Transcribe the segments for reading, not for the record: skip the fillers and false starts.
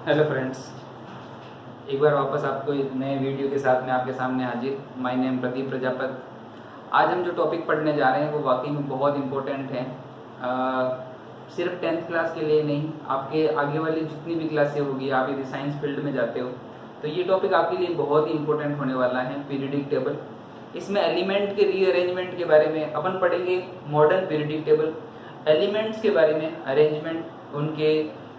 Hello friends, एक बार वापस आपको एक नए वीडियो के साथ में आपके सामने हाजिर। My name Pradeep Prajapat. आज हम जो टॉपिक पढ़ने जा रहे हैं वो वाकई में बहुत इम्पोर्टेंट है। सिर्फ 10th क्लास के लिए नहीं, आपके आगे वाली जितनी भी क्लासें होगी, आप यदि साइंस फील्ड में जाते हो तो ये टॉपिक आपके लिए बहुत ही इम्पोर्टेंट होने वाला है। पीरियडिक टेबल, इसमें एलिमेंट के रीअरेंजमेंट के बारे में अपन पढ़ेंगे। मॉडर्न पीरियडिक टेबल, एलिमेंट्स के बारे में, अरेंजमेंट, उनके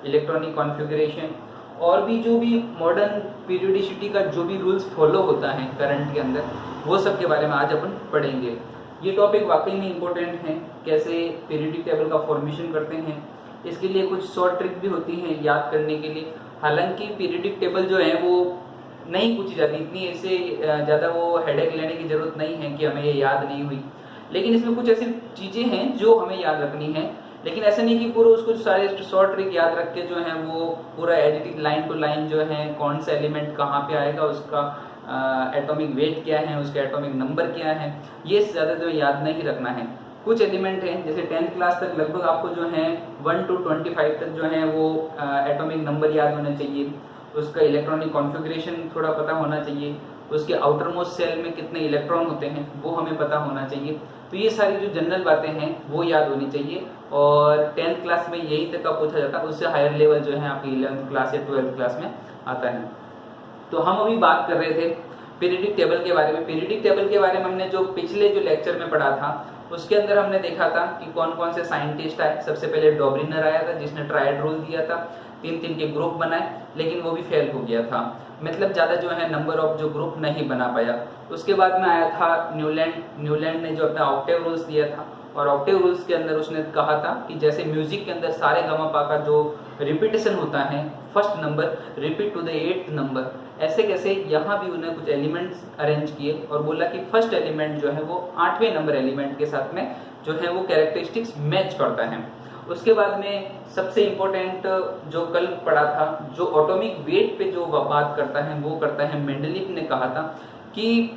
इलेक्ट्रॉनिक कॉन्फ़िगरेशन और भी जो भी मॉडर्न पीरियडिसिटी का जो भी रूल्स फॉलो होता है करंट के अंदर, वो सब के बारे में आज अपन पढ़ेंगे। ये टॉपिक वाकई में इम्पोर्टेंट है। कैसे पीरियडिक टेबल का फॉर्मेशन करते हैं, इसके लिए कुछ शॉर्ट ट्रिक भी होती हैं याद करने के लिए। हालांकि पीरियडिक टेबल जो है वो नहीं पूछी जाती, इतनी ऐसे ज़्यादा वो हेडेक लेने की ज़रूरत नहीं है कि हमें ये याद नहीं हुई, लेकिन इसमें कुछ ऐसी चीज़ें हैं जो हमें याद रखनी है। लेकिन ऐसा नहीं कि पूरा उसको सारे शॉर्ट ट्रिक याद रख के जो है वो पूरा एडिटिव लाइन टू लाइन जो है कौन सा एलिमेंट कहाँ पे आएगा, उसका एटॉमिक वेट क्या है, उसका एटॉमिक नंबर क्या है, ये ज़्यादा जो याद नहीं रखना है। कुछ एलिमेंट हैं जैसे 10th क्लास तक लगभग आपको जो है 1 to 25 तक जो है वो एटॉमिक नंबर याद होने चाहिए, उसका इलेक्ट्रॉनिक कॉन्फ़िगरेशन थोड़ा पता होना चाहिए, उसके आउटर मोस्ट सेल में कितने इलेक्ट्रॉन होते हैं वो हमें पता होना चाहिए। तो ये सारी जो जनरल बातें हैं वो याद होनी चाहिए और 10th क्लास में यही तक का पूछा जाता है। उससे हायर लेवल जो है आपकी 11th क्लास या 12th क्लास में आता है। तो हम अभी बात कर रहे थे पीरियडिक टेबल के बारे में। पीरियडिक टेबल के बारे में हमने जो पिछले जो लेक्चर में पढ़ा था उसके अंदर हमने देखा था कि कौन कौन से साइंटिस्ट आए। सबसे पहले डॉबरिनर आया था जिसने ट्रायड रूल दिया था, 3-3 के ग्रुप बनाए, लेकिन वो भी फेल हो गया था, मतलब ज़्यादा जो है नंबर ऑफ जो ग्रुप नहीं बना पाया। उसके बाद में आया था न्यूलैंड ने जो अपना ऑक्टेव रूल्स दिया था, और ऑक्टेव रूल्स के अंदर उसने कहा था कि जैसे म्यूजिक के अंदर सारे गामा पा का जो रिपीटेशन होता है, first number repeat to the 8th number, ऐसे कैसे यहाँ भी उन्हें कुछ एलिमेंट्स अरेंज किए और बोला कि फर्स्ट एलिमेंट जो है वो 8वें नंबर एलिमेंट के साथ में जो है वो कैरेक्टरिस्टिक्स मैच करता है। उसके बाद में सबसे इम्पोर्टेंट जो कल पढ़ा था, जो एटॉमिक वेट पे जो बात करता है वो करता है मेंडलीव ने कहा था कि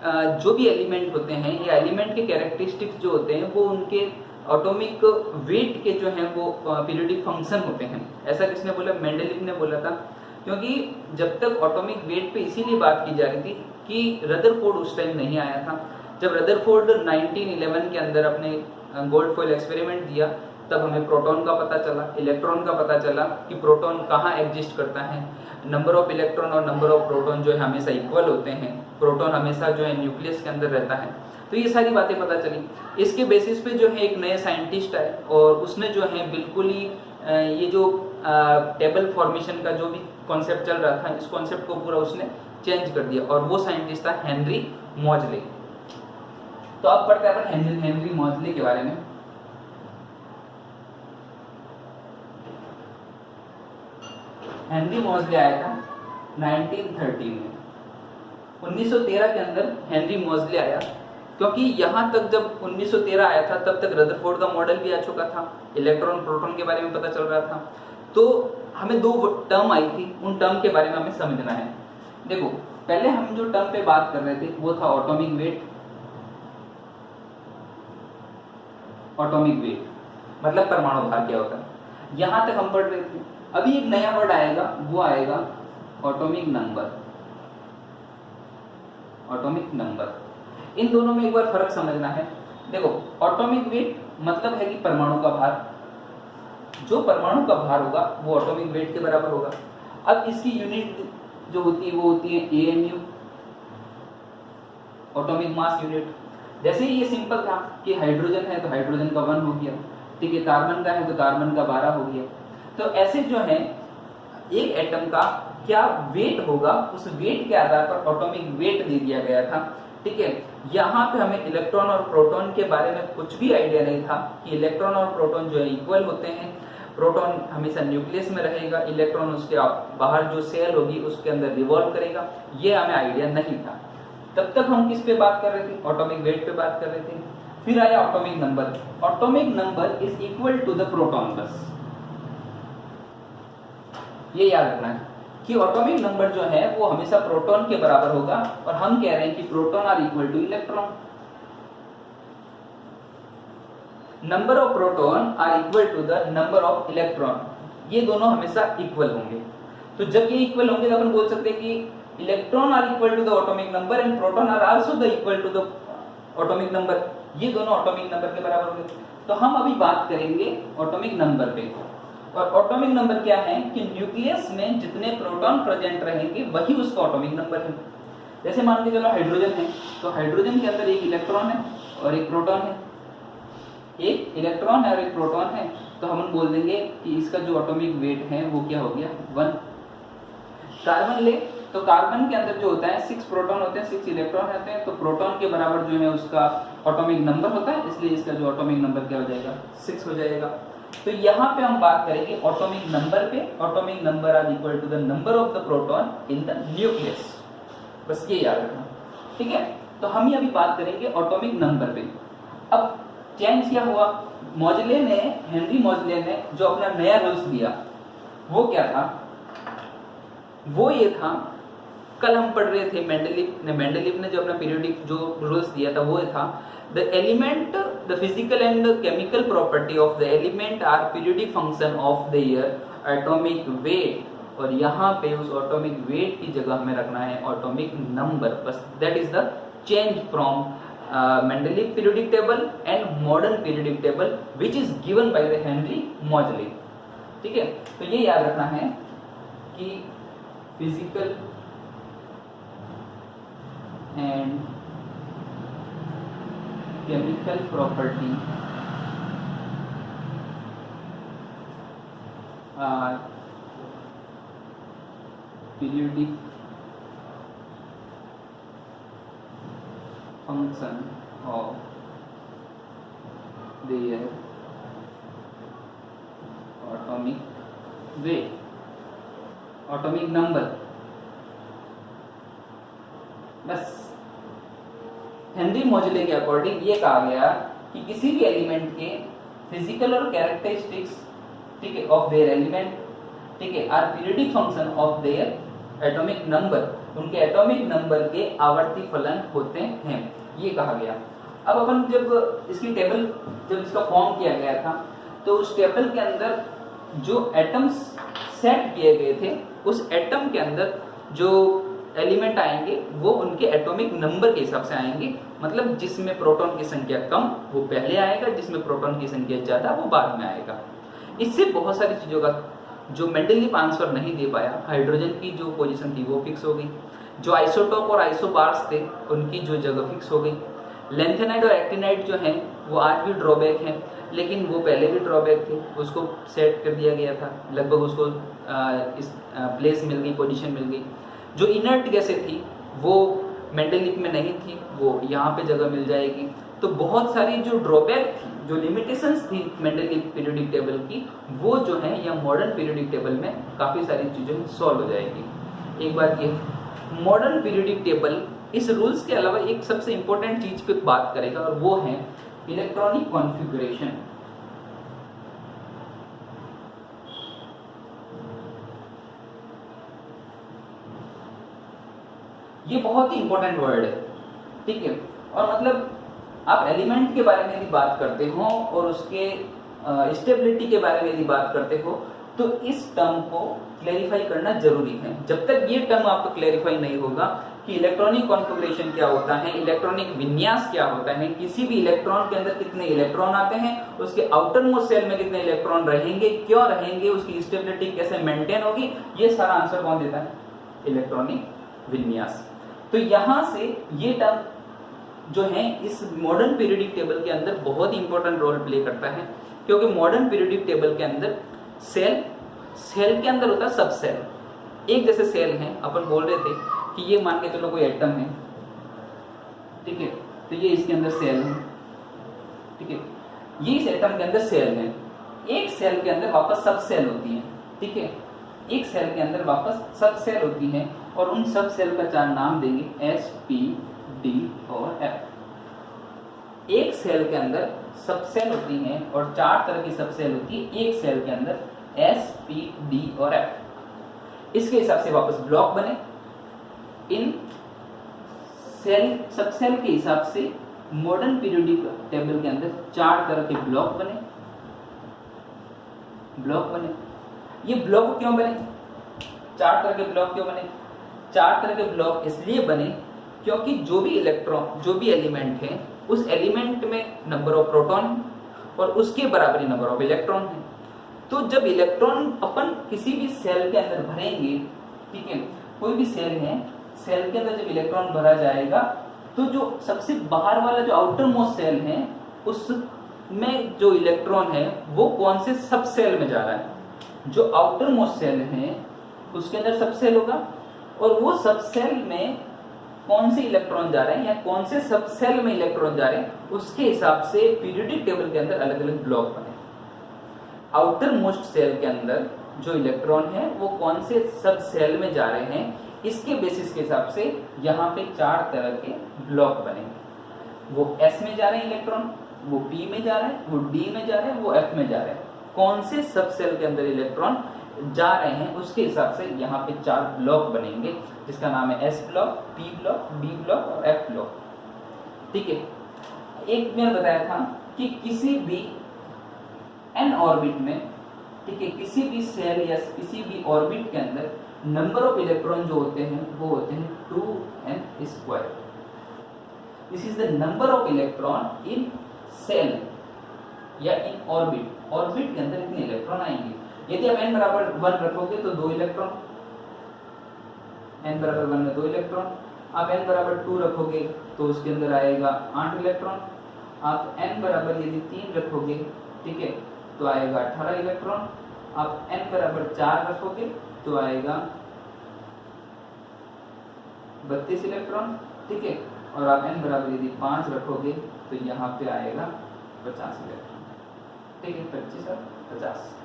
जो भी एलिमेंट होते हैं, ये एलिमेंट के कैरेक्टरिस्टिक्स जो होते हैं वो उनके एटॉमिक वेट के जो हैं वो पीरियडिक फंक्शन होते हैं। ऐसा किसने बोला? मेंडलीव ने बोला था। क्योंकि जब तक एटॉमिक वेट पे इसीलिए बात की जा रही थी कि रदरफोर्ड उस टाइम नहीं आया था। जब रदरफोर्ड 1911 के अंदर अपने गोल्ड फॉइल एक्सपेरिमेंट दिया तब हमें प्रोटॉन का पता चला, इलेक्ट्रॉन का पता चला कि प्रोटॉन कहाँ एग्जिस्ट करता है। नंबर ऑफ इलेक्ट्रॉन और नंबर ऑफ प्रोटॉन जो है हमेशा इक्वल होते हैं, प्रोटॉन हमेशा जो है न्यूक्लियस के अंदर रहता है। तो ये सारी बातें पता चली। इसके बेसिस पे जो है एक नए साइंटिस्ट आए और उसने जो है बिल्कुल ही ये जो टेबल फॉर्मेशन का जो भी कॉन्सेप्ट चल रहा था, इस कॉन्सेप्ट को पूरा उसने चेंज कर दिया, और वो साइंटिस्ट था हेनरी मॉजले। तो अब पढ़ते हैं हेनरी मॉजले के बारे में। हेनरी मॉजले आया था 1913 में। 1913 के अंदर हेनरी मॉजले आया, क्योंकि यहाँ तक जब 1913 आया था तब तक रदरफोर्ड का मॉडल भी आ चुका था, इलेक्ट्रॉन प्रोटॉन के बारे में पता चल रहा था। तो हमें 2 टर्म आई थी, उन टर्म के बारे में हमें समझना है। देखो, पहले हम जो टर्म पे बात कर रहे थे वो था एटॉमिक वेट। एटॉमिक वेट मतलब परमाणु भार क्या होता है, यहाँ तक हम पढ़ रहे थे। अभी एक नया वर्ड आएगा, वो आएगा एटॉमिक नंबर। एटॉमिक नंबर, इन दोनों में एक बार फर्क समझना है। देखो, एटॉमिक वेट मतलब है कि परमाणु का भार, जो परमाणु का भार होगा वो एटॉमिक वेट के बराबर होगा। अब इसकी यूनिट जो होती है वो होती है AMU, एटॉमिक मास यूनिट। जैसे ये सिंपल था कि हाइड्रोजन है तो हाइड्रोजन का 1 हो गया, ठीक है, कार्बन का है तो कार्बन का 12 हो गया। तो ऐसे जो है एक एटम का क्या वेट होगा, उस वेट के आधार पर एटॉमिक वेट दे दिया गया था, ठीक है। यहाँ पे हमें इलेक्ट्रॉन और प्रोटॉन के बारे में कुछ भी आइडिया नहीं था कि इलेक्ट्रॉन और प्रोटॉन जो है इक्वल होते हैं, प्रोटॉन हमेशा न्यूक्लियस में रहेगा, इलेक्ट्रॉन उसके बाहर जो सेल होगी उसके अंदर रिवॉल्व करेगा, ये हमें आइडिया नहीं था। तब तक हम किस पे बात कर रहे थे? एटॉमिक वेट पे बात कर रहे थे। फिर आया atomic number. Atomic number is equal to the proton, बस ये याद रखना है कि एटॉमिक नंबर जो है वो हमेशा प्रोटॉन के बराबर होगा, और हम कह रहे हैं कि proton are equal to electron. Number of proton are equal to the number of electron, ये दोनों हमेशा इक्वल होंगे। तो जब ये इक्वल होंगे तो अपन बोल सकते हैं कि electron are equal to the atomic number and proton are also the equal to the atomic number, ये दोनों एटॉमिक नंबर के बराबर होंगे। तो हम अभी बात करेंगे एटॉमिक नंबर पे, और एटॉमिक नंबर क्या है कि न्यूक्लियस में जितने प्रोटॉन प्रेजेंट रहेंगे वही उसका एटॉमिक नंबर है। जैसे मान के चलो हाइड्रोजन है, तो हाइड्रोजन के अंदर एक इलेक्ट्रॉन है और एक प्रोटॉन है, एक इलेक्ट्रॉन है और एक प्रोटॉन है, तो हम बोल देंगे कि इसका जो एटॉमिक वेट है वो क्या हो गया 1। कार्बन ले, तो कार्बन के अंदर जो होता है 6 प्रोटॉन होते हैं, 6 इलेक्ट्रॉन होते हैं, तो प्रोटॉन के बराबर जो है उसका एटॉमिक नंबर होता है, इसलिए इसका जो एटॉमिक नंबर क्या हो जाएगा 6 हो जाएगा। तो यहाँ पे हम बात करेंगे एटॉमिक नंबर पे, atomic number are equal to the number of the proton in the nucleus, बस ये याद रखना, ठीक है। तो हम ये अभी बात करेंगे एटॉमिक नंबर पे। अब चेंज क्या हुआ, मोजले ने, हेनरी मोजले ने जो अपना नया रूल्स दिया वो क्या था, वो ये था, कल हम पढ़ रहे थे मेंडलीव ने जो अपना पीरियोडिक जो रूल्स दिया था वो था the element, the physical and chemical property of the element are periodic function of the their atomic weight, और यहाँ पे उस एटॉमिक वेट की जगह हमें रखना है एटॉमिक नंबर, बस that is the change from Mendeleev periodic table and modern periodic table which is given by the Henry Moseley, ठीक है। तो ये याद रखना है कि physical and chemical property are periodic function of their atomic weight, atomic number, बस। Henry Moseley के अकॉर्डिंग ये कहा गया कि किसी भी एलिमेंट के फिजिकल और कैरेक्टरिस्टिक्स, ठीक है, ऑफ देयर एलिमेंट, ठीक है, are periodic function of their atomic number, उनके एटॉमिक नंबर के आवर्ती फलन होते हैं, ये कहा गया। अब अपन जब इसकी टेबल, जब इसका फॉर्म किया गया था, तो उस टेबल के अंदर जो एटम्स सेट किए गए थे, उस एटम के अंदर जो एलिमेंट आएंगे वो उनके एटॉमिक नंबर के हिसाब से आएंगे, मतलब जिसमें प्रोटॉन की संख्या कम वो पहले आएगा, जिसमें प्रोटॉन की संख्या ज्यादा वो बाद में आएगा। इससे बहुत सारी चीजों का जो मेंडलीव आंसर नहीं दे पाया, हाइड्रोजन की जो पोजीशन थी वो फिक्स हो गई, जो आइसोटोप और आइसोबार्स थे उनकी जो जगह फिक्स हो गई, लेंथेनाइड और एक्टिनाइड जो हैं वो आज भी ड्रॉबैक हैं, लेकिन वो पहले भी ड्रॉबैक थे, उसको सेट कर दिया गया था, लगभग उसको इस प्लेस मिल गई, पोजीशन मिल गई। जो इनर्ट गैसें थी वो मेंडलीव में नहीं थी, वो यहाँ पे जगह मिल जाएगी। तो बहुत सारी जो ड्रॉबैक थी, जो लिमिटेशंस थी मेंडलीव पीरियोडिक टेबल की, वो जो है या मॉडर्न पीरियोडिक टेबल में काफ़ी सारी चीज़ें सॉल्व हो जाएगी। एक बात ये, मॉडर्न पीरियोडिक टेबल इस रूल्स के अलावा एक सबसे इंपॉर्टेंट चीज पे बात करेगा, और वो है इलेक्ट्रॉनिक कॉन्फ़िगरेशन। ये बहुत ही इंपॉर्टेंट वर्ड है, ठीक है। और मतलब आप एलिमेंट के बारे में यदि बात करते हो और उसके स्टेबिलिटी के बारे में यदि बात करते हो, तो इस टर्म को क्लैरिफाई करना जरूरी है। जब तक ये टर्म आपको क्लैरिफाई नहीं होगा कि इलेक्ट्रॉनिक कॉन्फ़िगरेशन क्या होता है, इलेक्ट्रॉनिक विन्यास क्या होता है, किसी भी इलेक्ट्रॉन के अंदर कितने इलेक्ट्रॉन आते हैं, उसके आउटर मोस्ट सेल में कितने इलेक्ट्रॉन रहेंगे, क्यों रहेंगे, उसकी स्टेबिलिटी कैसे मेंटेन होगी, ये सारा आंसर कौन देता है, इलेक्ट्रॉनिक विन्यास। तो यहां से ये टर्म जो है इस मॉडर्न पीरियोडिक टेबल के अंदर बहुत ही इंपॉर्टेंट रोल प्ले करता है, क्योंकि मॉडर्न पीरियोडिक टेबल के अंदर सेल के अंदर होता है सब सेल एक जैसे सेल हैं। अपन बोल रहे थे कि ये मान के चलो कोई एटम है, ठीक है, तो ये इसके अंदर सेल है, ठीक है, ये इस एटम के अंदर सेल है। एक सेल के अंदर वापस सब सेल होती है, ठीक है, एक सेल के अंदर वापस सब सेल होती है, और उन सब सेल का 4 नाम देंगे, S, P, D और F। एक सेल के अंदर सब सेल होती हैं और 4 तरह की सब सेल होती है एक सेल के अंदर, S, P, D और F। इसके हिसाब से वापस ब्लॉक बने। इन सेल सब सेल के हिसाब से मॉडर्न पीरियोडिक टेबल के अंदर 4 तरह के ब्लॉक बने। ये ब्लॉक क्यों बने? चार तरह के ब्लॉक क्यों बने? चार तरह के ब्लॉक इसलिए बने क्योंकि जो भी इलेक्ट्रॉन, जो भी एलिमेंट है, उस एलिमेंट में नंबर ऑफ प्रोटॉन है और उसके बराबर ही नंबर ऑफ इलेक्ट्रॉन है। तो जब इलेक्ट्रॉन अपन किसी भी सेल के अंदर भरेंगे, ठीक है, कोई भी सेल है, सेल के अंदर जब इलेक्ट्रॉन भरा जाएगा तो जो सबसे बाहर वाला जो आउटर मोस्ट सेल है उसमें जो इलेक्ट्रॉन है वो कौन से सब सेल में जा रहा है? जो आउटर मोस्ट सेल है उसके अंदर सब सेल होगा और वो सब सेल में कौन से इलेक्ट्रॉन जा रहे हैं या कौन से सब सेल में इलेक्ट्रॉन जा रहे हैं उसके हिसाब से पीरियोडिक टेबल के अंदर अलग अलग ब्लॉक बने। आउटर मोस्ट सेल के अंदर जो इलेक्ट्रॉन है वो कौन से सब सेल में जा रहे हैं, इसके बेसिस के हिसाब से यहाँ पे चार तरह के ब्लॉक बनेंगे। वो S में जा रहे हैं इलेक्ट्रॉन, वो P में जा रहे हैं, वो D में जा रहे हैं, वो F में जा रहे हैं। कौन से सब सेल के अंदर इलेक्ट्रॉन जा रहे हैं उसके हिसाब से यहाँ पे चार ब्लॉक बनेंगे, जिसका नाम है S block, P block, D block और F ब्लॉक। ठीक है, एक मैंने बताया था कि किसी भी n ऑर्बिट में, ठीक है, किसी भी सेल या किसी भी ऑर्बिट के अंदर नंबर ऑफ इलेक्ट्रॉन जो होते हैं वो होते हैं 2n square. This is the number of electron in shell या इन ऑर्बिट। ऑर्बिट के अंदर इतने इलेक्ट्रॉन आएंगे। यदि आप n बराबर 1 रखोगे तो 2 इलेक्ट्रॉन, n बराबर 1 में 2 इलेक्ट्रॉन। आप n बराबर 2 रखोगे तो उसके अंदर आएगा 8 इलेक्ट्रॉन। आप n बराबर यदि 3 रखोगे, ठीक है, तो आएगा 18 इलेक्ट्रॉन। आप n बराबर 4 रखोगे तो आएगा 32 इलेक्ट्रॉन, ठीक है, और आप n बराबर यदि 5 रखोगे तो यहाँ पे आएगा 50 इलेक्ट्रॉन, ठीक है, 25 और 50।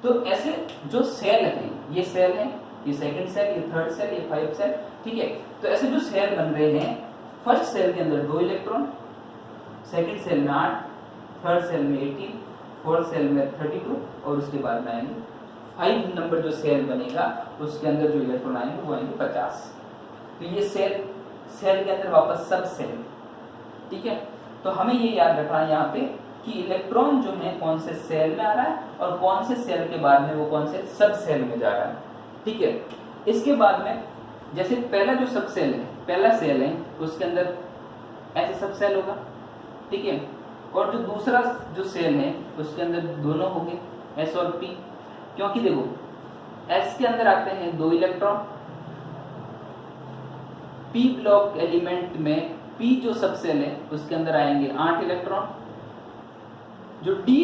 तो ऐसे जो सेल है, ये सेल है, ये सेकंड सेल, ये थर्ड सेल, ये 5 सेल, ठीक है। तो ऐसे जो सेल बन रहे हैं, फर्स्ट सेल के अंदर 2 इलेक्ट्रॉन, सेकंड सेल में 8, थर्ड सेल में 18, फोर्थ सेल में 32 और उसके बाद में आएंगे 5 नंबर जो सेल बनेगा उसके अंदर जो इलेक्ट्रॉन आएंगे वो आएंगे 50। तो ये सेल के अंदर वापस सब सेल, ठीक है। तो हमें ये याद रखना है यहाँ पे कि इलेक्ट्रॉन जो है कौन से सेल में आ रहा है और कौन से सेल के बाद में वो कौन से सब सेल में जा रहा है, ठीक है। इसके बाद में जैसे पहला जो सब सेल है, पहला सेल है उसके अंदर ऐसे सब सेल होगा, ठीक है, और जो दूसरा जो सेल है उसके अंदर दोनों होंगे S और P, क्योंकि देखो S के अंदर आते हैं 2 इलेक्ट्रॉन, P ब्लॉक एलिमेंट में P जो सब सेल है उसके अंदर आएंगे 8 इलेक्ट्रॉन, जो D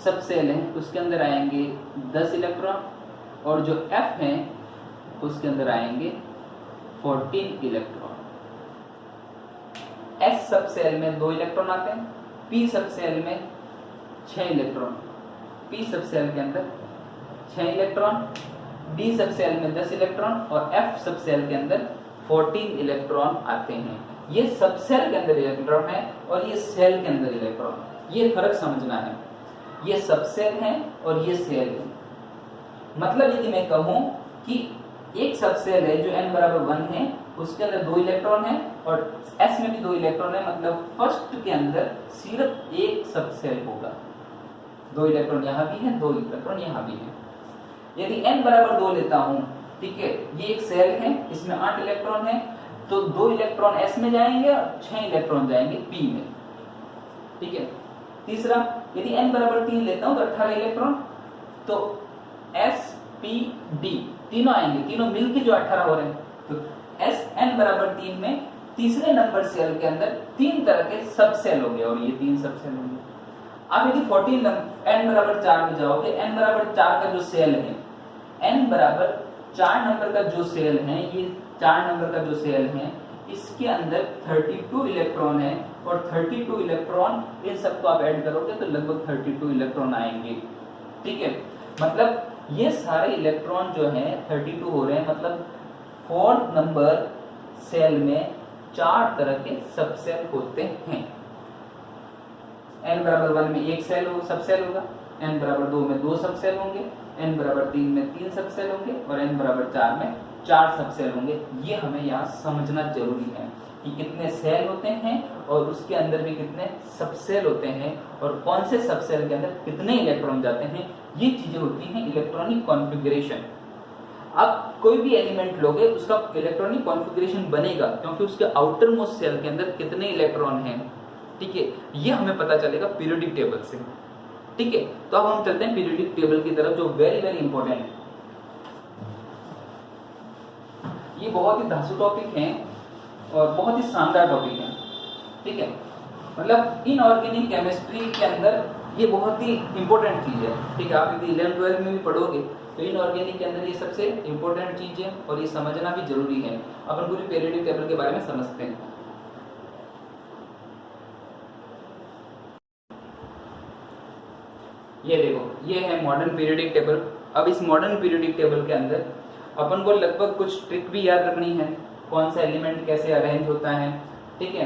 सब सेल है उसके अंदर आएंगे 10 इलेक्ट्रॉन और जो F है उसके अंदर आएंगे 14 इलेक्ट्रॉन। S सब सेल में 2 इलेक्ट्रॉन आते हैं, P सब सेल में 6 इलेक्ट्रॉन, P सब सेल के अंदर 6 इलेक्ट्रॉन, D सब सेल में 10 इलेक्ट्रॉन और F सब सेल के अंदर 14 इलेक्ट्रॉन आते हैं। ये सब सेल के अंदर इलेक्ट्रॉन है और ये सेल के अंदर इलेक्ट्रॉन, ये फर्क समझना है। ये सब सेल है और ये सेल है। मतलब यदि मैं कहूं कि एक सब सेल है जो n बराबर 1 है उसके अंदर 2 इलेक्ट्रॉन है और S में भी 2 इलेक्ट्रॉन है, मतलब फर्स्ट के अंदर सिर्फ एक सब सेल होगा। 2 इलेक्ट्रॉन यहाँ भी है, 2 इलेक्ट्रॉन यहाँ भी है। यदि n बराबर 2 लेता हूँ, ठीक है, ये एक सेल है, इसमें 8 इलेक्ट्रॉन है, तो 2 इलेक्ट्रॉन S में जाएंगे और 6 इलेक्ट्रॉन जाएंगे P में, ठीक है। तीसरा, यदि n बराबर 3 लेता हूँ तो 18 इलेक्ट्रॉन, तो S P D तीनों आएंगे, तीनों मिलके जो 18 हो रहे हैं। तो S n बराबर 3 में तीसरे नंबर सेल के अंदर 3 तरह के सब सेल होंगे और ये 3 सब सेल होंगे। आप यदि 14 n बराबर 4 में जाओगे, n बराबर 4 का जो सेल है, n बराबर 4 नंबर का जो सेल है, ये 4 नंबर का जो सेल है, इसके अंदर 32 इलेक्ट्रॉन है और 32 इलेक्ट्रॉन इन सबको आप ऐड करोगे तो लगभग 32 इलेक्ट्रॉन आएंगे, ठीक है। मतलब ये सारे इलेक्ट्रॉन जो है 32 हो रहे हैं, मतलब 4 नंबर सेल में 4 तरह के सब सेल होते हैं। n बराबर 1 में एक सेल हो सब सेल होगा, n बराबर 2 में 2 सब सेल होंगे, n बराबर 3 में 3 सब सेल होंगे और n बराबर 4 में 4 सब सेल होंगे। ये हमें यहाँ समझना जरूरी है कि कितने सेल होते हैं और उसके अंदर भी कितने सब सेल होते हैं और कौन से सब सेल के अंदर कितने इलेक्ट्रॉन जाते हैं। ये चीजें होती हैं इलेक्ट्रॉनिक कॉन्फ़िगरेशन। आप कोई भी एलिमेंट लोगे उसका इलेक्ट्रॉनिक कॉन्फ़िगरेशन बनेगा, क्योंकि उसके आउटर मोस्ट सेल के अंदर कितने इलेक्ट्रॉन हैं, ठीक है, ये हमें पता चलेगा पीरियोडिक टेबल से, ठीक है। तो अब हम चलते हैं पीरियोडिक टेबल की तरफ, जो वेरी वेरी इंपॉर्टेंट है। ये बहुत ही धांसू टॉपिक है और बहुत ही शानदार टॉपिक है, ठीक है। मतलब इनऑर्गेनिक केमिस्ट्री के अंदर ये बहुत ही इंपॉर्टेंट चीज़ है, ठीक है। आप यदि 11th-12 में भी पढ़ोगे तो इनऑर्गेनिक के अंदर ये सबसे इंपॉर्टेंट चीज़ है और ये समझना भी जरूरी है। अपन पूरी पीरियोडिक टेबल के बारे में समझते हैं। ये देखो, ये है मॉडर्न पीरियोडिक टेबल। अब इस मॉडर्न पीरियोडिक टेबल के अंदर अपन को लगभग कुछ ट्रिक भी याद रखनी है, कौन सा एलिमेंट कैसे अरेंज होता है, ठीक है।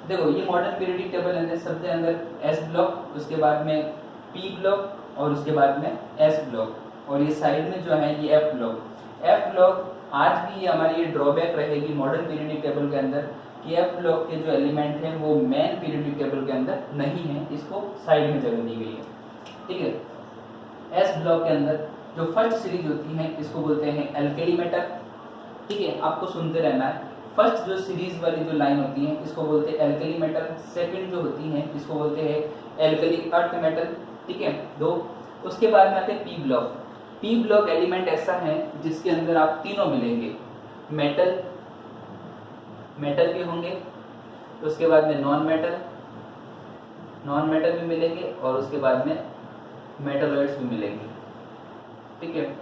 देखो, ये मॉडर्न पीरियोडिक टेबल अंदर सबसे अंदर एस ब्लॉक, उसके बाद में पी ब्लॉक और उसके बाद में एस ब्लॉक, और ये साइड में जो है ये एफ ब्लॉक। एफ ब्लॉक आज भी हमारी ये ड्रॉबैक रहेगी मॉडर्न पीरियोडिक टेबल के अंदर कि एफ ब्लॉक के जो एलिमेंट हैं वो मेन पीरियोडिक टेबल के अंदर नहीं है, इसको साइड में जगह दी गई है, ठीक है। एस ब्लॉक के अंदर जो फर्स्ट सीरीज होती है इसको बोलते हैं एल्केली मेटल, ठीक है, आपको सुनते रहना है। फर्स्ट जो सीरीज वाली जो लाइन होती है इसको बोलते हैं एल्केली मेटल, सेकंड जो होती है इसको बोलते हैं एल्केली अर्थ मेटल, ठीक है, दो। उसके बाद में आते हैं P block. P block element ऐसा है जिसके अंदर आप तीनों मिलेंगे, मेटल, मेटल भी होंगे, उसके बाद में नॉन मेटल, नॉन मेटल भी मिलेंगे, और उसके बाद में मेटलॉइड्स भी मिलेंगे, ठीक है।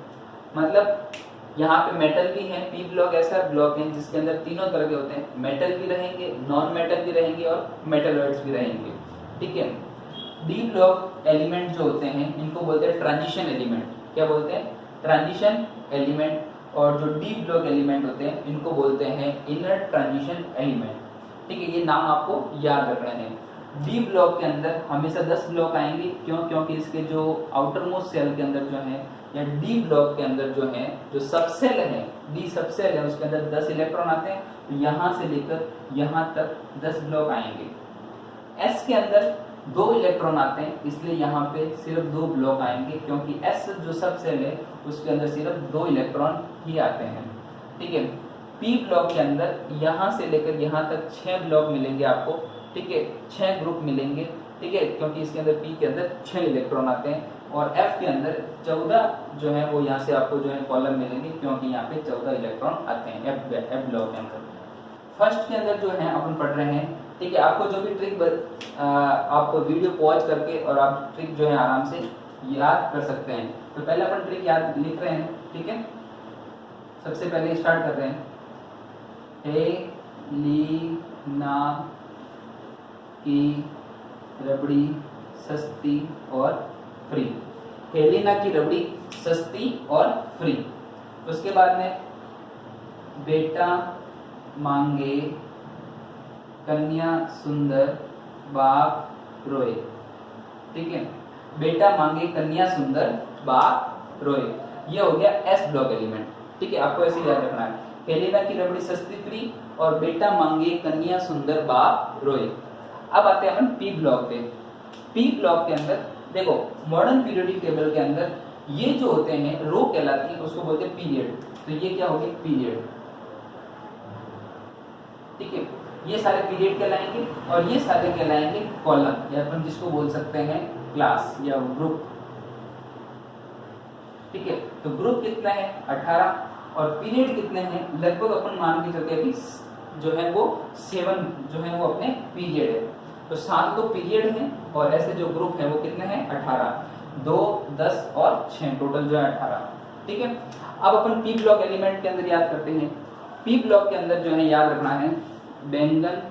मतलब यहाँ पे मेटल भी है, पी ब्लॉक ऐसा ब्लॉक है जिसके अंदर तीनों तरह के होते हैं, मेटल भी रहेंगे, नॉन मेटल भी रहेंगे और मेटलॉइड्स भी रहेंगे, ठीक है। डी ब्लॉक एलिमेंट जो होते हैं इनको बोलते हैं ट्रांजिशन एलिमेंट। क्या बोलते हैं? Transition element. और जो डी ब्लॉक एलिमेंट होते हैं इनको बोलते हैं इनर ट्रांजिशन एलिमेंट, ठीक है। ये नाम आपको याद रखना है। डी ब्लॉक के अंदर हमेशा 10 ब्लॉक आएंगे, क्यों? क्योंकि इसके जो आउटर मोस्ट सेल के अंदर जो है, या डी ब्लॉक के अंदर जो है, जो सबसेल है, डी सबसेल है, उसके अंदर 10 इलेक्ट्रॉन आते हैं, तो यहाँ से लेकर यहाँ तक 10 ब्लॉक आएंगे। एस के अंदर 2 इलेक्ट्रॉन आते हैं, इसलिए यहाँ पे सिर्फ 2 ब्लॉक आएंगे, क्योंकि एस जो सबसेल है उसके अंदर सिर्फ 2 इलेक्ट्रॉन ही आते हैं, ठीक है। पी ब्लॉक के अंदर यहाँ से लेकर यहाँ तक 6 ब्लॉक मिलेंगे आपको, ठीक है, 6 ग्रुप मिलेंगे, ठीक है, क्योंकि इसके अंदर पी के अंदर 6 इलेक्ट्रॉन आते हैं। और एफ के अंदर 14 जो है वो यहाँ से आपको जो है कॉलम मिलेंगे, क्योंकि यहाँ पे 14 इलेक्ट्रॉन आते हैं एफ ब्लॉक के अंदर। फर्स्ट के अंदर जो है अपन पढ़ रहे हैं, ठीक है। आपको जो भी ट्रिक आप वीडियो पॉज करके और आप ट्रिक जो है आराम से याद कर सकते हैं। तो पहले अपन ट्रिक याद लिख रहे हैं, ठीक है। सबसे पहले स्टार्ट कर रहे हैं, हेलिना की रबड़ी सस्ती और फ्री। हेलिना की रबड़ी सस्ती और फ्री। उसके बाद में बेटा मांगे कन्या सुंदर बाप रोए, ठीक है। बेटा मांगे कन्या सुंदर बाप रोए, ये हो गया एस ब्लॉक एलिमेंट, ठीक है। आपको ऐसे याद रखना है, हेलिना की रबड़ी सस्ती फ्री और बेटा मांगे कन्या सुंदर बाप रोए। अब आते हैं अपन पी ब्लॉक पे। पी ब्लॉक के अंदर देखो, मॉडर्न पीरियोडिक टेबल के अंदर ये जो होते हैं रो कहलाती है, उसको बोलते हैं पीरियड। तो ये क्या हो गया? पीरियड, ठीक है। ये सारे पीरियड कहलाएंगे और ये सारे कहलाएंगे कॉलम, या अपन जिसको बोल सकते हैं क्लास या ग्रुप, ठीक है। तो ग्रुप कितना है? 18। और पीरियड कितने हैं? लगभग अपन मान के चलते हैं कि जो है वो 7 जो है वो अपने पीरियड है। तो 7 तो पीरियड हैं और ऐसे जो ग्रुप है वो कितने हैं? 18। 2, 10 और 6 टोटल जो है 18, ठीक है। अब अपन पी ब्लॉक एलिमेंट के अंदर याद करते हैं। पी ब्लॉक के अंदर जो है याद रखना है, बैंगन,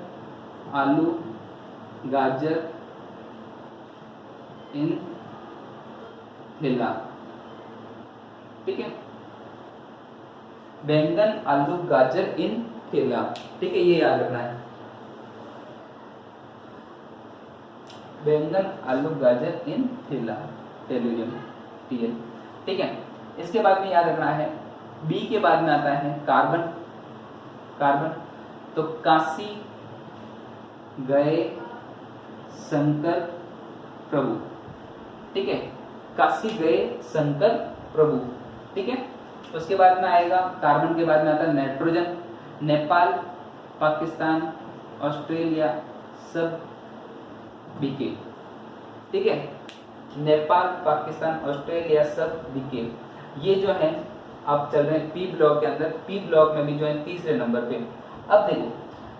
आलू, गाजर, इन हिला, ठीक है। बैंगन, आलू, गाजर, इन हिला, ठीक है, ये याद रखना है। बैंगन, आलू, गाजर, इन हिला, टेलुरियम, टीएल, ठीक है। इसके बाद में याद रखना है, बी के बाद में आता है कार्बन। कार्बन तो काशी गए शंकर प्रभु, ठीक है। काशी गए शंकर प्रभु, ठीक है। उसके बाद में आएगा कार्बन के बाद में आता है नाइट्रोजन। नेपाल, पाकिस्तान, ऑस्ट्रेलिया सब बीके, ठीक है। नेपाल, पाकिस्तान, ऑस्ट्रेलिया सब बीके। ये जो है आप चल रहे हैं पी ब्लॉक के अंदर। पी ब्लॉक में भी जो है तीसरे नंबर पे। अब देखो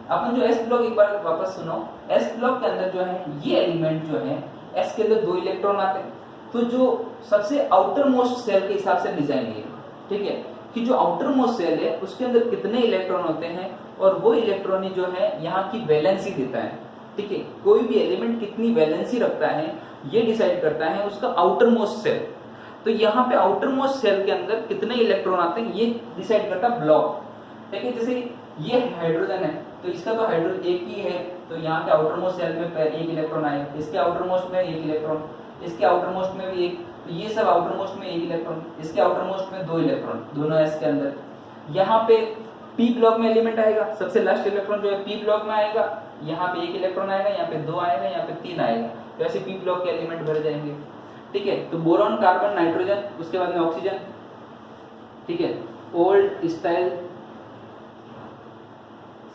अपन जो एस ब्लॉक, एक बार वापस सुनो, एस ब्लॉक के अंदर जो है ये एलिमेंट जो है एस के अंदर 2 इलेक्ट्रॉन आते हैं। तो जो सबसे आउटर मोस्ट सेल के हिसाब से डिजाइन है, ठीक है, कि जो आउटर मोस्ट सेल है उसके अंदर कितने इलेक्ट्रॉन होते हैं और वो इलेक्ट्रॉन ही जो है यहाँ की वैलेंसी देता है, ठीक है। कोई भी एलिमेंट कितनी वैलेंसी रखता है ये डिसाइड करता है उसका आउटर मोस्ट सेल। तो यहाँ पे आउटर मोस्ट सेल के अंदर कितने इलेक्ट्रॉन आते हैं ये डिसाइड करता है ब्लॉक, ठीक है। जैसे ये हाइड्रोजन है तो इसका तो हाइड्रोजन एक ही है, तो यहाँ के आउटर मोस्ट सेल में 1 इलेक्ट्रॉन आएगा, इसके आउटर मोस्ट में 1 इलेक्ट्रॉन, इसके आउटर मोस्ट में भी 1, तो ये सब आउटर मोस्ट में 1 इलेक्ट्रॉन, इसके आउटर मोस्ट में 2 इलेक्ट्रॉन, दोनों एस के अंदर। यहाँ पे पी ब्लॉक में एलिमेंट आएगा, सबसे लास्ट इलेक्ट्रॉन जो है पी ब्लॉक में आएगा, यहाँ पे 1 इलेक्ट्रॉन आएगा, यहाँ पे 2 आएगा, यहाँ पे 3 आएगा, तो ऐसे पी ब्लॉक के एलिमेंट भर जाएंगे, ठीक है। तो बोरॉन, कार्बन, नाइट्रोजन, उसके बाद में ऑक्सीजन, ठीक है। ओल्ड स्टाइल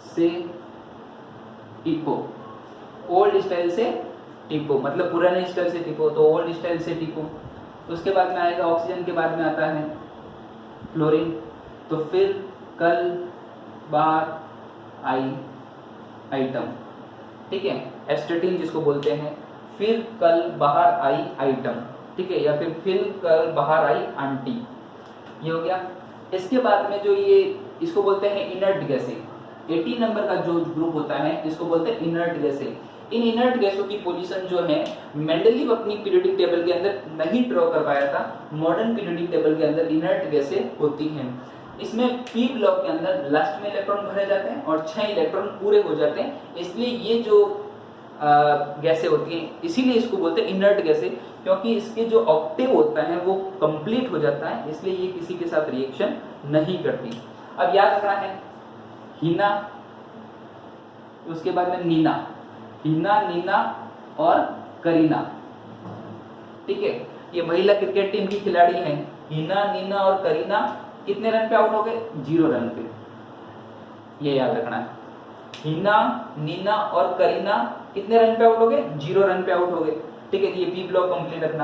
से टिपो, ओल्ड स्टाइल से टिपो मतलब पुराने स्टाइल से टिपो, तो ओल्ड स्टाइल से टिपो। उसके बाद में आएगा ऑक्सीजन के बाद में आता है फ्लोरीन। तो फिर कल बार आई आइटम, ठीक है, एस्टेटिन जिसको बोलते हैं। फिर कल बाहर आई आइटम, ठीक है, या फिर कल बाहर आई आंटी, ये हो गया। इसके बाद में जो ये इसको बोलते हैं इनर्ट गैसें, 80 नंबर का जो ग्रुप होता है इसको बोलते हैं इनर्ट गैसें। इन इनर्ट गैसों की पोजीशन जो है मेंडलीव अपनी पीरियोडिक टेबल के अंदर नहीं ड्रॉ कर पाया था, मॉडर्न पीरियोडिक टेबल के अंदर इनर्ट गैसें होती हैं। इसमें पी ब्लॉक के अंदर लास्ट में इलेक्ट्रॉन भरे जाते हैं और 6 इलेक्ट्रॉन पूरे हो जाते हैं, इसलिए ये जो गैसें होती हैं इसीलिए इसको बोलते हैं इनर्ट गैसें, क्योंकि इसके जो ऑक्टेव होता है वो कंप्लीट हो जाता है, इसलिए ये किसी के साथ रिएक्शन नहीं करती। अब याद रखना है हीना, उसके बाद में नीना, हीना, नीना और करीना, ठीक है। ये महिला क्रिकेट टीम की खिलाड़ी हैं। हीना, नीना और करीना कितने रन पे आउट हो गए? 0 रन पे, ये याद रखना है। हीना, नीना और करीना कितने रन पे आउट हो गए? 0 रन पे आउट हो गए, ठीक है। ये बी ब्लॉक कंप्लीट रखना।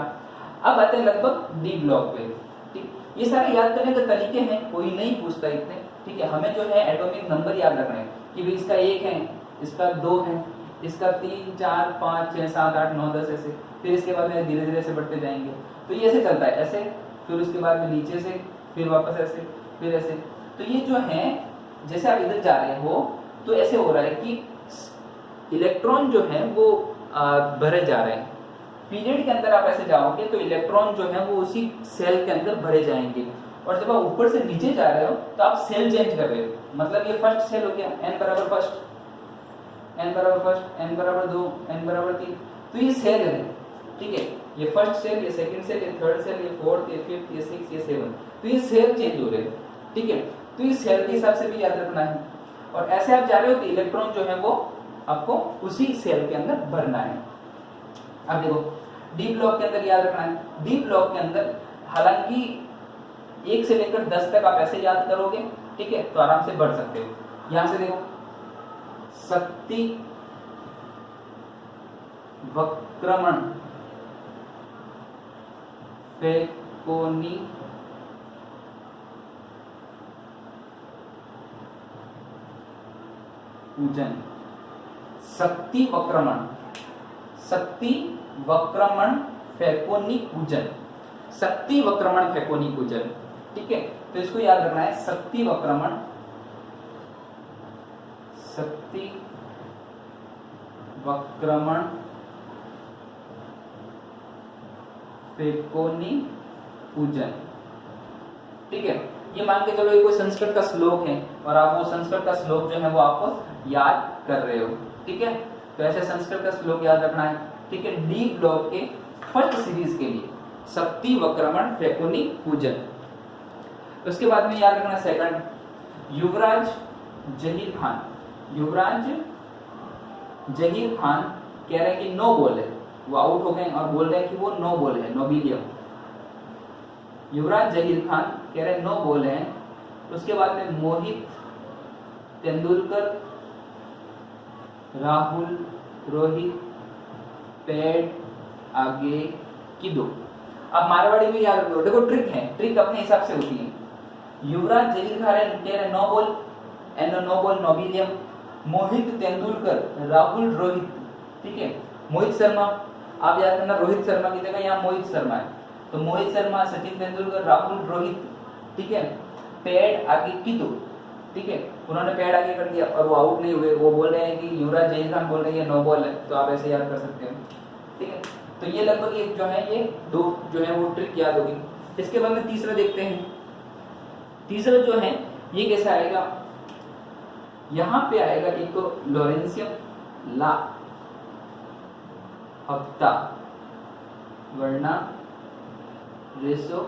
अब आते हैं लगभग डी ब्लॉक पे, ठीक। ये सारे याद करने के तरीके हैं, कोई नहीं पूछता इतने, ठीक है। हमें जो है एटॉमिक नंबर याद रखना है कि भाई इसका 1 है, इसका 2 है, इसका 3, 4, 5, 6, 7, 8, 9, 10 ऐसे, फिर इसके बाद में धीरे धीरे से बढ़ते जाएंगे। तो ये ऐसे चलता है, ऐसे, फिर उसके बाद में नीचे से, फिर वापस ऐसे, फिर ऐसे। तो ये जो है जैसे आप इधर जा रहे हो तो ऐसे हो रहा है कि इलेक्ट्रॉन जो है वो भरे जा रहे हैं। पीरियड के अंदर आप ऐसे जाओगे तो इलेक्ट्रॉन जो है वो उसी सेल के अंदर भरे जाएंगे, और जब आप ऊपर से नीचे जा रहे हो तो आप सेल चेंज कर रहे हो। मतलब ये फर्स्ट सेल हो गया, n बराबर फर्स्ट, n बराबर फर्स्ट, n बराबर 2, n बराबर 3, तो ये सेल है, ठीक है। ये फर्स्ट सेल, ये सेकंड सेल, ये थर्ड सेल, ये फोर्थ, ये फिफ्थ, ये सिक्स, ये 7, तो ये सेल चेंज हो रहे हैं, ठीक है। तो ये सेल के हिसाब से भी याद रखना है, और ऐसे आप जा रहे हो तो इलेक्ट्रॉन जो है वो आपको उसी सेल के अंदर भरना है। अब देखो डी ब्लॉक के अंदर याद रखना है। डी ब्लॉक के अंदर हालांकि 1 से लेकर 10 तक आप ऐसे याद करोगे, ठीक है, तो आराम से बढ़ सकते हो। यहां से देखो शक्ति वक्रमण फेकोनी पूजन, शक्ति वक्रमण, शक्ति वक्रमण फेकोनी पूजन, शक्ति वक्रमण फेकोनी पूजन, ठीक है। तो इसको याद रखना है, शक्ति वक्रमण, शक्ति वक्रमण फेकोनी पूजन, ठीक है। ये मान के चलो ये कोई संस्कृत का श्लोक है और आप वो संस्कृत का श्लोक जो है वो आपको याद कर रहे हो, ठीक है। तो ऐसे संस्कृत का श्लोक याद रखना है, ठीक है। डी ब्लॉक के फर्स्ट सीरीज के लिए शक्ति वक्रमण फेकोनी पूजन। उसके बाद में याद रखना सेकंड, युवराज जहीर खान, युवराज जहीर खान कह रहे हैं कि 9 बॉल है, वो आउट हो गए और बोल रहे हैं कि वो 9 बॉल है, नोबिलियम, युवराज जहीर खान कह रहे 9 बॉल हैं। उसके बाद में मोहित तेंदुलकर, राहुल, रोहित, पैड, आगे किदो। अब मारवाड़ी में याद रखो, देखो ट्रिक है, ट्रिक अपने हिसाब से होती है। युवराज जहीर खान कह रहे 9 बॉल, एनो 9 बॉल नोबिलियम, मोहित तेंदुलकर, राहुल, रोहित, ठीक है। मोहित शर्मा, आप याद करना रोहित शर्मा की जगह यहाँ मोहित शर्मा है, तो मोहित शर्मा, सचिन तेंदुलकर, राहुल, रोहित, ठीक है। पैड आगे किदो, ठीक है। उन्होंने पैड आगे कर दिया और वो आउट नहीं हुए, वो बोल रहे हैं कि युवराज जहीर खान बोल रहे हैं 9 बॉल है, तो आप ऐसे याद कर सकते हो, ठीक है। तो ये लगभग एक जो है ये 2 जो है वो ट्रिक याद होगी। इसके बाद में तीसरा देखते हैं। तीसरा जो है ये कैसा आएगा, यहाँ पे आएगा एक तो लॉरेंशियम ला, हफ्ता, वर्ना, रेसो,